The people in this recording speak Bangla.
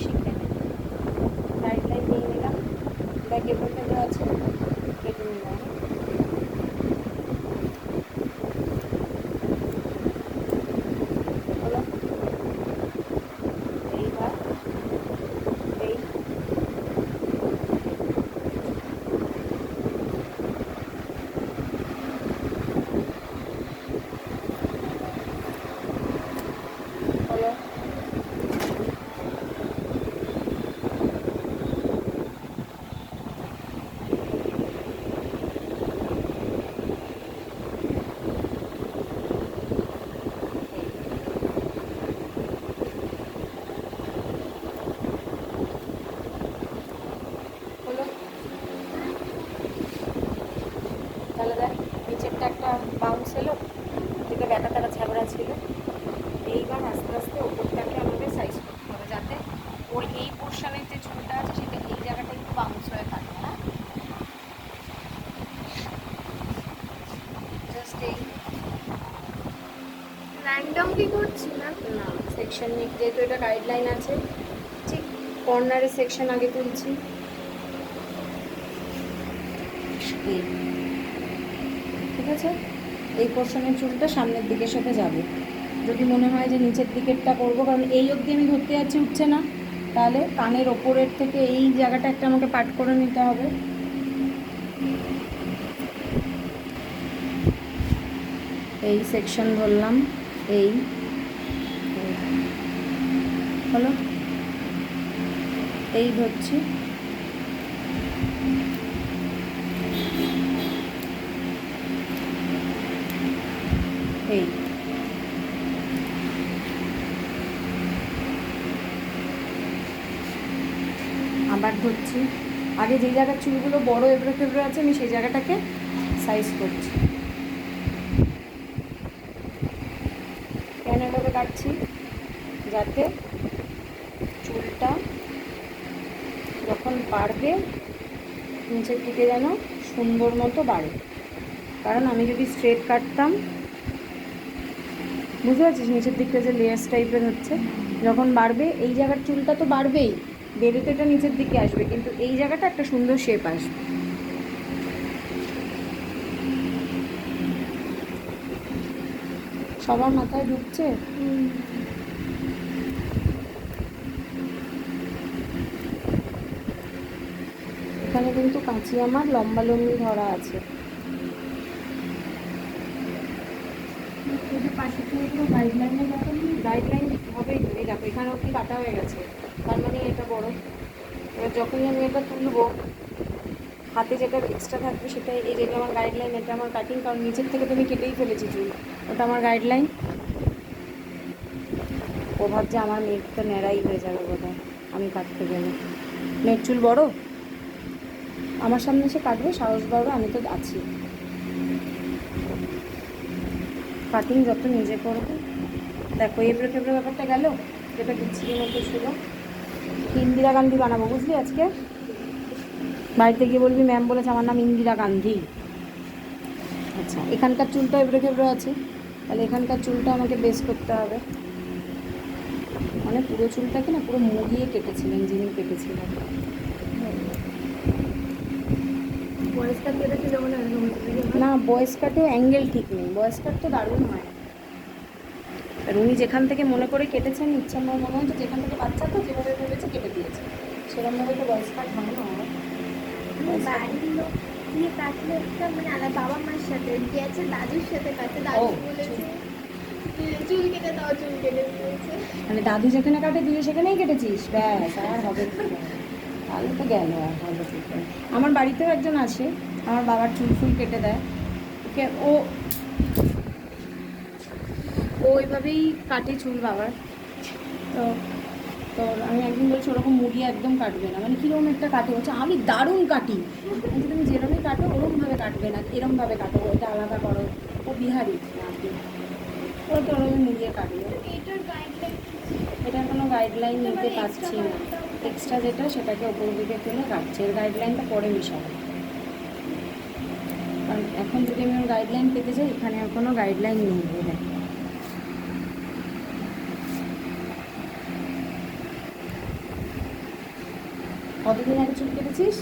শিখে নেয়। গাইডলাইন নিয়ে নিলাম, দেখ এগুলো আছে, কেটে নিলাম। হলো এইবার এই হলো হলো তাহলে দেখ নিচেরটা একটা বাউন্স এলো, যেটা ব্যথা তারা ছ্যাবড়া ছিল। এইবার আস্তে আস্তে ওপরটাকে আমাদের সাইজ করতে হবে, যাতে ওই এই পোর্শনের যে চুলটা আছে সেটা এই জায়গাটা একটু বাউন্স হয়ে থাকে। হ্যাঁ, জাস্ট এই র্যান্ডমলি করছি না। না সেকশন নিয়ে, যেহেতু এটা গাইডলাইন আছে, ঠিক কর্নারের সেকশন আগে তুলছি। এই ঠিক আছে, এই পোর্শনের চুলটা সামনের দিকের সাথে যাবে। যদি মনে হয় যে নিচের দিকেরটা করবো, কারণ এই অবধি আমি ধরতে যাচ্ছি উঠছে না, তাহলে কানের ওপরের থেকে এই জায়গাটা একটা আমাকে পাট করে নিতে হবে। এই সেকশন ধরলাম, এই হলো, এই ধরছি। এই আবার ধরছি, আগে যেই জায়গার চুলগুলো বড় এবড়ো খেবড়ো আছে আমি সেই জায়গাটাকে সাইজ করছি। কেন এভাবে কাটছি, যাতে চুলটা যখন বাড়বে নিচের দিকে যেন সুন্দর মতো বাড়ে। কারণ আমি যদি স্ট্রেট কাটতাম, বুঝতে পারছিস নিচের দিকটা যে লেয়ার্স টাইপের হচ্ছে, যখন বাড়বে এই জায়গার চুলটা তো বাড়বেই, বেড়ে তো এটা নিচের দিকে আসবে, কিন্তু এই জায়গাটা একটা সুন্দর শেপ আসবে। সবার মাথায় ঢুকছে? এখানে কিন্তু কাঁচি আমার লম্বা লম্বি ধরা আছে। পাশে তো গাইডলাইনের ব্যাপার নেই, গাইডলাইন হবেই তো। এই দেখো এখানে অব্দি কাটা হয়ে গেছে, তার মানে এটা বড়। এবার যখনই আমি এটা তুলবো, হাতে যেটা এক্সট্রা থাকবে সেটা, এই যেটা আমার গাইডলাইন, এটা আমার কাটিং, কারণ নিচের থেকে তো আমি কেটেই ফেলেছি চুল, ওটা আমার গাইডলাইন। ও ভাবছে আমার মেয়ের তো ন্যাড়াই হয়ে যাবে বোধহয় আমি কাটতে গেলে। মেয়ের চুল বড়, আমার সামনে এসে কাটবে, সাহস বাড়বে, আমি তো আছি। কাটিং যত নিজে করবো। দেখো এবড়ো খেবড়ো ব্যাপারটা গেল, যেটা বিচ্ছিরির মতো ছিল। ইন্দিরা গান্ধী বানাবো বুঝলি আজকে, বাড়িতে গিয়ে বলবি ম্যাম বলেছে আমার নাম ইন্দিরা গান্ধী। আচ্ছা, এখানকার চুলটা এবড়ো খেবড়ো আছে, তাহলে এখানকার চুলটা আমাকে বেস করতে হবে। মানে পুরো চুলটাকে না পুরো মুড়িয়ে কেটেছিলেন যিনি কেটেছিলেন। ভয়েস কাট কেটেছিল বলে এরকম হচ্ছে। না বয়েস কাটে অ্যাঙ্গেল ঠিক নেই, বয়েস কাট তো দারুণ হয়। আর উনি যেখান থেকে মনে করে কেটেছেন, ইচ্ছা আমার মনে হচ্ছে যেখান থেকে বাচ্চা তো যেভাবে ভেবেছে কেটে দিয়েছে, সেরকমভাবে তো বয়েস কাট হয় না। বাড়ির লোক দিয়ে কাটলে একটা মানে আলাদা, বাবা মার সাথে গেছে, দাদুর সাথে কাটে, দাদু বলেছে চুল কেটে দাও, চুল কেটে দিয়েছে। মানে দাদু যেখানে কাটে তুই সেখানেই কেটেছিস, ব্যাস আর হবে কি? তাহলে তো গেল, আর ভালো ঠিক। আমার বাড়িতেও একজন আসে, আমার বাবার চুল ফুল কেটে দেয়, ওকে ও ওইভাবেই কাটে চুল বাবার। তো তো আমি একদিন বলছি ওরকম মুড়িয়ে একদম কাটবে না, মানে কীরকম একটা কাটে, বলছে আমি দারুণ কাটি। বলছি তুমি যেরকমই কাটো ওরকমভাবে কাটবে না, এরমভাবে কাটো, ওটা আলাদা করো। ও বিহারি নাকি, ও তো ওরকম মুড়িয়ে কাটবে। এটার গাইডলাইন, এটার কোনো গাইডলাইন নিতে পারছি না, এক্সট্রা যেটা সেটাকে ওপর দিকে তুলে কাটছে, এর গাইডলাইনটা পরে মেশাবো। কারণ এখন যদি আমি ওর গাইডলাইন পেতে যাই, এখানে আর কোনো গাইডলাইন নেই বলে। কতদিন আগে চুল কেটেছিস?